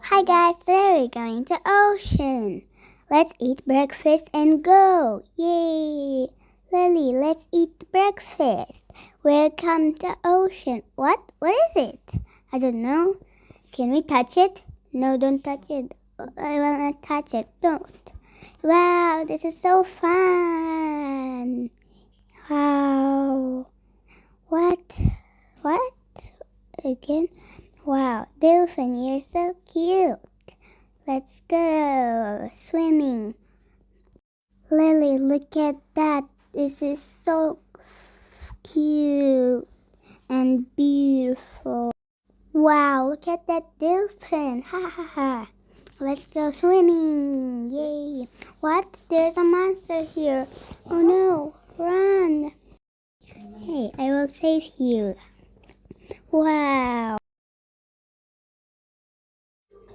Hi guys, today we're going to ocean. Let's eat breakfast and go. Yay! Lily, let's eat breakfast. Welcome to ocean. What? What is it? I don't know. Can we touch it? No, don't touch it. I will not touch it. Don't. Wow, this is so fun. Wow. What? What? Again? Wow, dolphin, you're so cute. Let's go swimming. Lily, look at that. This is so cute and beautiful. Wow, look at that dolphin. Ha ha ha. Let's go swimming. Yay. What? There's a monster here. Oh no, run. Hey, I will save you. Wow.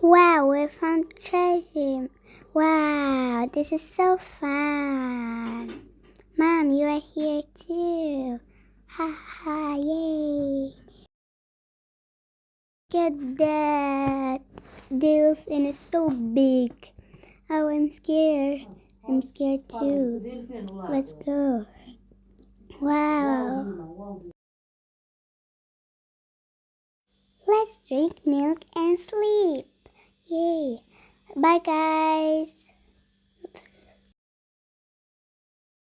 Wow, we found treasure. Wow, this is so fun. Mom, you are here too. Ha ha, yay. Look at that. Dolphin is so big. Oh, I'm scared. I'm scared too. Let's go. Wow. Let's drink milk and sleep. Yay. Bye, guys.